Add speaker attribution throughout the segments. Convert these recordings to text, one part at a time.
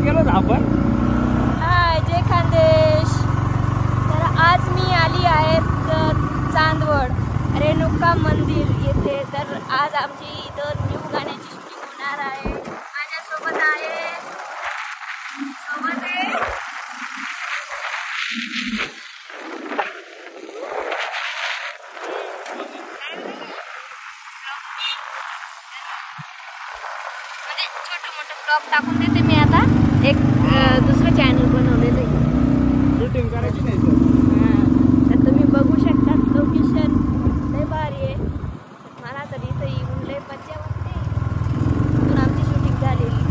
Speaker 1: गेलो ना आपण.
Speaker 2: हाय जय खानदेश. तर आज मी आली आहे चांदवड रेणुका मंदिर येथे. तर आज आमची इथं न्यू गाण्याची शूटिंग होणार आहे. माझ्यासोबत आहे छोटं मोठं ब्लॉग टाकून देते मी आता. एक दुसरं चॅनल बनवलेलं आहे.
Speaker 1: शूटिंग करायची नाही
Speaker 2: तर तुम्ही बघू शकता. लोकेशन लय भारी आहे. मला तर इथं येऊन लय मजा वाटते. इथून आमची शूटिंग झालेली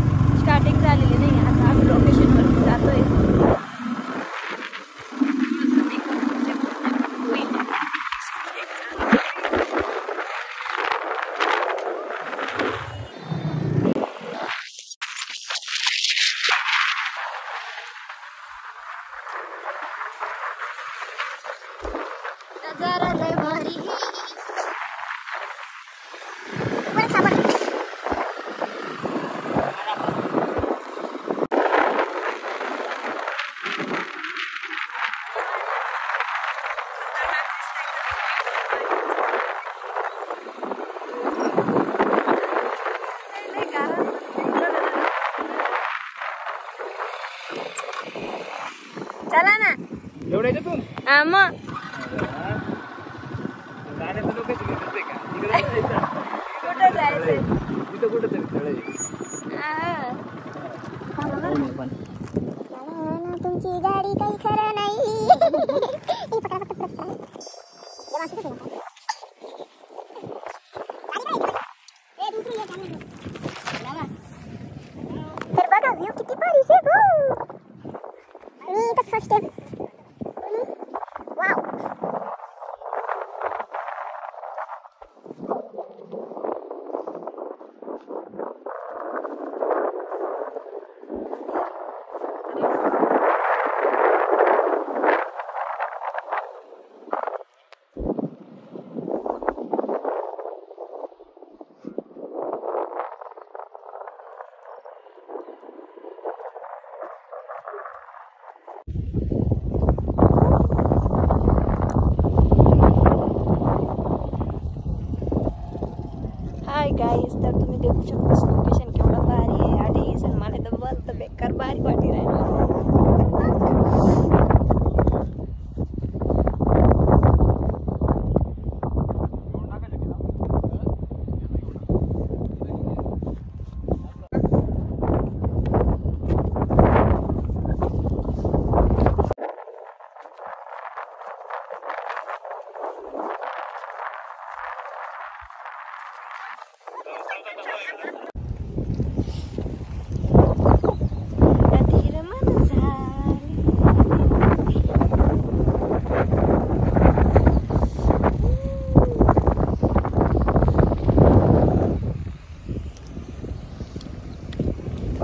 Speaker 2: स्टार्टिंग झालेली नाही. आता आम्ही लोकेशनवरती जातोय. नजारा लय भारी है. चला ना
Speaker 1: एवढ्या याच्यातून
Speaker 2: मग
Speaker 1: गाण्याचं लोकेशन घेतच आहे का? इकडे जायचं.
Speaker 2: कुठं जायचंय?
Speaker 1: इथं कुठं तरी स्थळ आहे.
Speaker 3: तुमची गाडी काही खरं नाही. तर बघा व्ह्यू किती भारी आहे. मी तर first time. Wow.
Speaker 2: Hi guys. तर तुम्ही देखू शकता लोकेशन केवढं भारी आहे. आणि मला तर बोलत बेकार भारी वाटी राहिलं.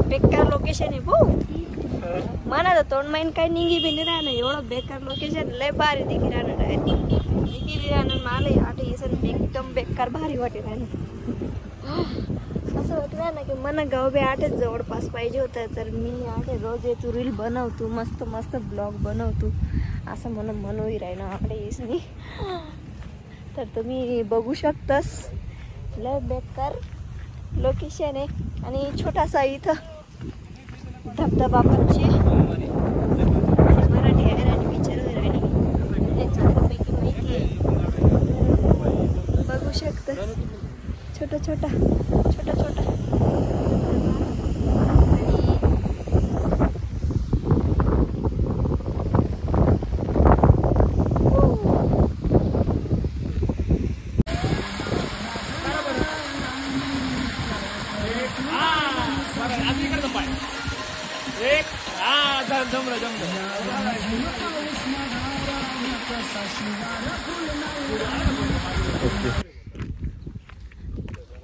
Speaker 2: बेकार लोकेशन आहे भाऊ. मला तर तोंड माईन काही निघी बी नाही राहणार. एवढं बेकार लोकेशन लय भारी दिखी राहणार आहे. दिखी राहणार मला आठ इसं एकदम बेकार भारी वाटे राहणार. असं वाटत ना की मन गाव बी आठच जवळपास पाहिजे होतं. तर मी आठे रोज येतो रील बनवतो. मस्त मस्त ब्लॉग बनवतो असं म्हणून राहिना आठे इसनी. तर तुम्ही बघू शकतास लय बेकार लोकेशन आहे. आणि छोटासा इथं धबधबा पक्षी मराठी आहे आणि विचार चांगल्यापैकी माहिती आहे. बघू शकता छोटा छोटा.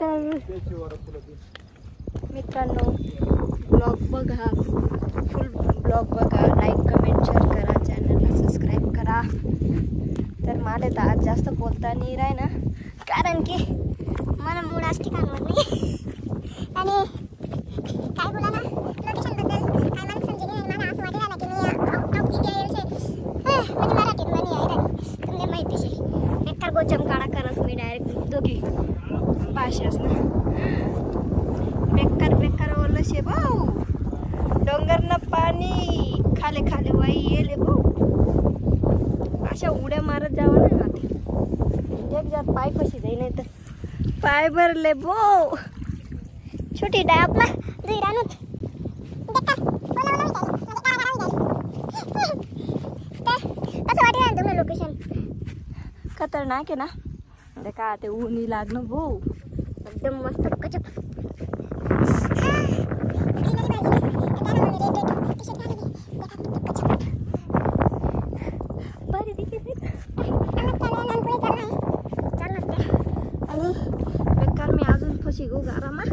Speaker 2: तर मित्रांनो ब्लॉग बघा. फुल ब्लॉग बघा. लाईक कमेंट शेअर करा. चॅनलला सबस्क्राईब करा. तर मला तर आज जास्त बोलता नाही राही ना. कारण की
Speaker 3: मला मूड आज ठिकाणवर नाही. आणि काय बोला ना लोकेशन बद्दल काय
Speaker 2: आणि खाले खाले वाई येले भाऊ अशा उड्या मारत जावं ना हाती एक जात पाय कशी जाई नाही तर पाय भरले भाऊ
Speaker 3: छोटी डाब ना दुईरानुत देखा बोला कसं वाटलं तुम्हाला लोकेशन
Speaker 2: खतरनाक आहे ना देखा ते ऊनी लागणं भाऊ एकदम मस्त गजब भारी दिसते आणि बेकार मी अजून फशी गो गारामा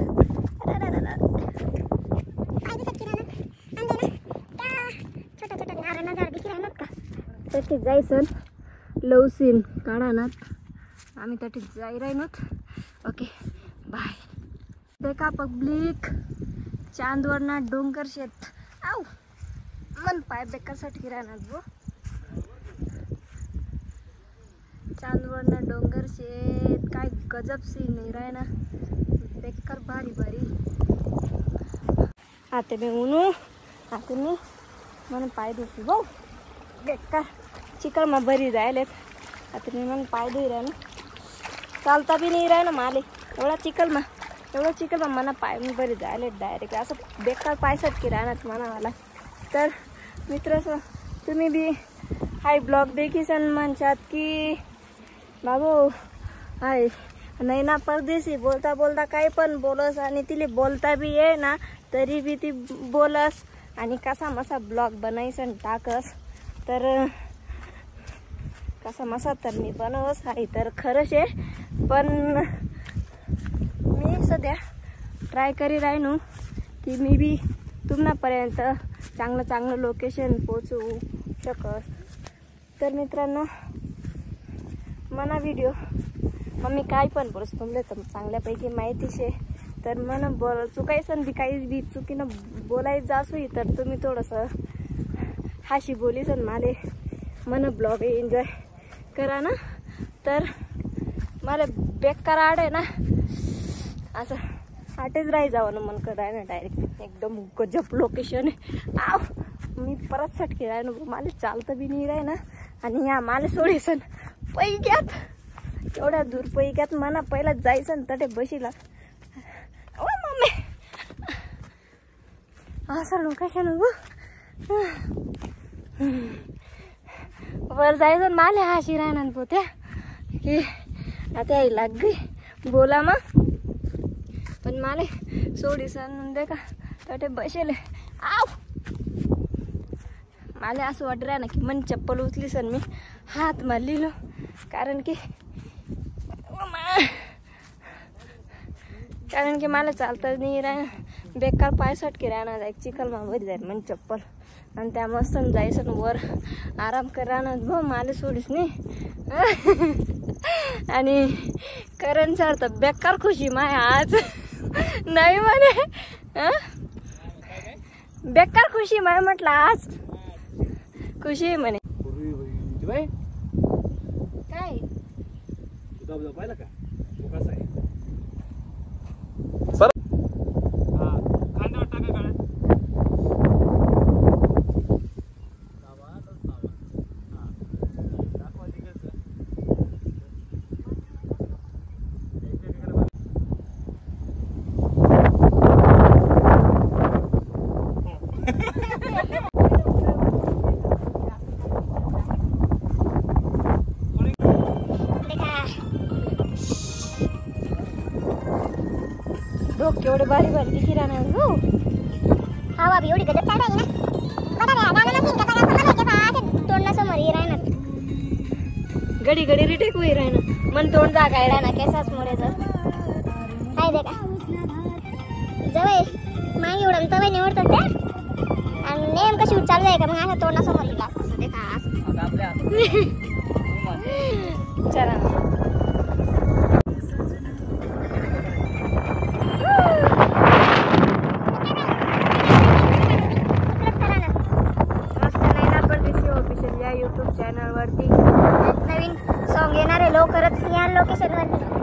Speaker 2: तटी जायसन लवसीन काढानात आम्ही तटी जाई राहिनोत ओके बाय देखा पब्लिक चांदवरना डोंगर शेत आऊ मन पाय बेकारसाठी राहणार गो चांदवरना डोंगर शेत काय गजब सीन नाही राय ना बेकार भारी भारी आता मी ऊनू आता मी मन पाय दुखी भाऊ बेकार चिकलमा बरी जायलेत आता मी मन पाय दुई राह चालता बी नाही राह ना माले एवढा चिकलमा मना पाय मी बरी जायले डायरेक्ट असं बेकार पाय सटकी राहणार मनावाला तर मित्र तुम्ही बी हाय ब्लॉग देखीसन म्हणशात की बाबू हाय नाही ना परदेशी बोलता बोलता काही पण बोलस आणि तिला बोलता बी ये ना तरी बी ती बोलस आणि कसा मसा ब्लॉग बनायसन टाकस तर कसा मसा तर मी बनवस आहे तर खरंच आहे पण मी सध्या ट्राय करी राहिनू की मी बी तुम्हापर्यंत चांगलं लोकेशन पोचवू शकस तर मित्रांनो मना व्हिडिओ मम्मी काय पण बोलस तुमले तर चांगल्यापैकी माहिती शे तर मन बोल चुकायसन बी काही बी चुकीनं बोलायचं जासू तर तुम्ही थोडंसं हाशी बोलीसन माले मन ब्लॉग एन्जॉय करा ना तर मला बेकार आड आहे ना असं आटेच राही जावं ना मन कराय ना डायरेक्ट एकदम गजब लोकेशन आहे आव मी परत सटके राह ना मला चालतं बी नाही राह ना आणि या मला सोडीसन पैक्यात एवढ्या दूर पैक्यात मना पहिला जायसन तटे बशीला ओ मम्मी असं लोकेशन वर जायचं माले हाशी राहणार पोत्या की आता यायला लाग गई बोला मग पण माले सोडीसन दे का तटे बसेले आव मला असं वाटत राह ना की मन चप्पल उचली सन मी हात मारलिलो कारण की मला चालता नाही राह बेकार पाय सटके राहणार एक चिखलमा वर जाईल मन चप्पल आणि त्या मस्त जायचं वर आराम करणार भाऊ मला सोडीस नाही आणि करण सर तर बेकार खुशी माय आज नाही म्हणे बेकार खुशी माय म्हटलं आज खुशी म्हणे काय
Speaker 1: पाहिलं का कसं आहे कांद्यावर टाका काढा
Speaker 2: केवढे बारी बारी दिखी राहणार हो
Speaker 3: हा बाबी एवढी गजब चाल रही ना बता रे दाना नसीन का बघा पण के पास तोडना समोर ही राहणार
Speaker 2: घडी घडी रिटेक होई राहणार मन तोंड जागाय राहणार केसाच मोरेचं
Speaker 3: हाय देखा जवळ मागे एवढं तवय निवडतात ते आणि नेम कशी चालू आहे का मग असं तोडना समोर हिला असं देखा असं
Speaker 1: आपल्या
Speaker 2: चला
Speaker 3: YouTube चॅनल वरती नवीन सॉन्ग येणार आहे लवकरच या लोकेशन वरती